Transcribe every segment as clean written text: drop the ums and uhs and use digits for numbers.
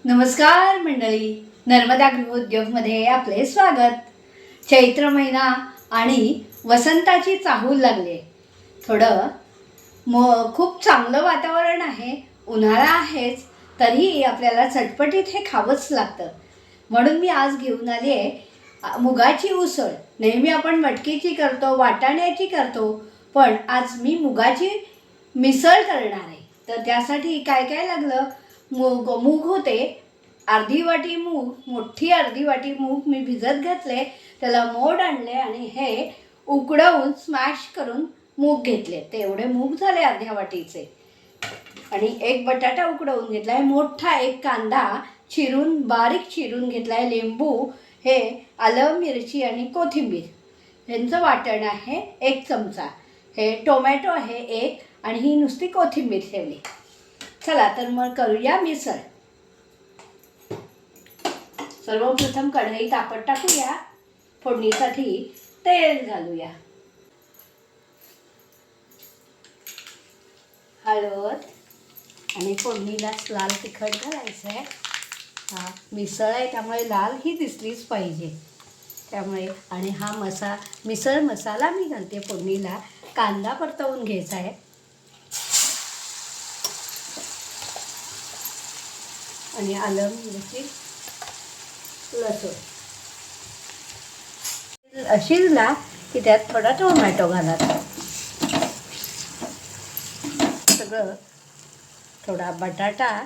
नमस्कार मंडळी, नर्मदा गृहोद्योगमध्ये आपले स्वागत. चैत्र महिना आणि वसंताची चाहूल लागली. थोडं खूप चांगलं वातावरण आहे, उन्हाळा आहेच, तरीही आपल्याला चटपटीत हे खावंच लागतं. म्हणून मी आज घेऊन आली आहे मुगाची उसळ. नेहमी आपण मटकीची करतो, वाटाण्याची करतो, पण आज मी मुगाची मिसळ करणार आहे. तर त्यासाठी काय काय लागलं? मूग होते, अर्धी वाटी मूग, मोठी अर्धी वाटी मूग मी भिजत घातले, त्याला मोड आणले आणि हे उकडवून स्मॅश करून मूग घेतले. तेवढे मूग झाले अर्ध्या वाटीचे. आणि एक बटाटा उकडवून घेतला आहे, मोठा एक कांदा चिरून बारीक चिरून घेतला आहे, लिंबू, हे आलं, मिरची आणि कोथिंबीर यांचं वाटण आहे 1 चमचा, हे टोमॅटो आहे 1 आणि ही नुसती कोथिंबीर ठेवली. चला तर मग करूया मिसळ. सर्वप्रथम कढई तापत टाकूया. फोडणीसाठी तेल घालूया. हळद आणि फोडणीला लाल तिखट घालायचं आहे. हा मिसळ आहे त्यामुळे लाल ही दिसलीच पाहिजे. त्यामुळे आणि हा मिसळ मसाला मी घालते फोडणीला. कांदा परतवून घ्यायचा आहे आणि आलं, मिरची, लसूण शिजला की त्यात थोडा टोमॅटो घालायचा. सगळं थोडा बटाटा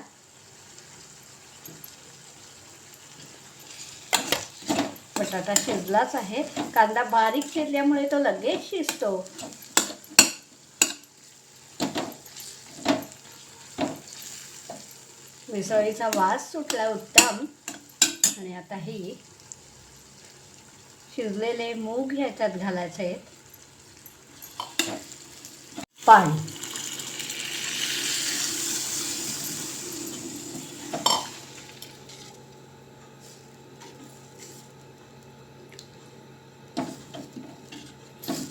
शिजलाच आहे. कांदा बारीक चिरल्यामुळे तो लगेच शिजतो. मिसळीचा वास सुटला उत्तम. आणि आता ही शिजलेले मूग ह्याच्यात घालायचे. पाणी,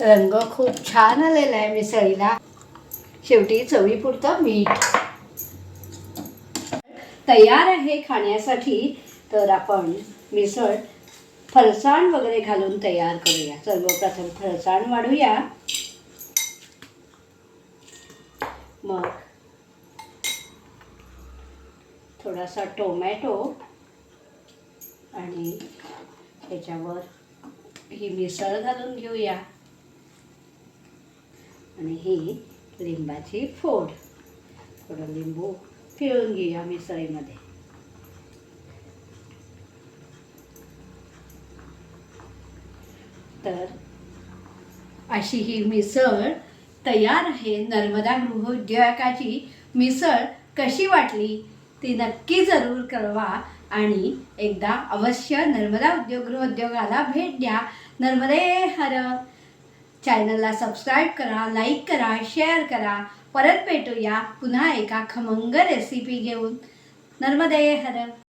रंग खूप छान आलेला आहे मिसळीला. शेवटी चवीपुरतं मीठ. तयार आहे खाण्यासाठी. तर आपण मिसळ फरसाण वगैरे घालून तयार करूया. सर्वप्रथम फरसाण वाढूया, मग थोडासा टोमॅटो आणि त्याच्यावर ही मिसळ घालून घेऊया आणि ही लिंबाची फोड, थोडं लिंबू पिळून घेऊया मिसळीमध्ये. तर अशी ही मिसळ तयार आहे. नर्मदा गृहोद्योगाची मिसळ कशी वाटली ती नक्की जरूर कळवा आणि एकदा अवश्य नर्मदा गृहोद्योगाला भेट द्या. नर्मदे हर. चॅनलला सबस्क्राईब करा, लाईक करा, शेअर करा. परत भेटूया पुन्हा एका खमंग रेसिपी घेऊन. नर्मदे हर.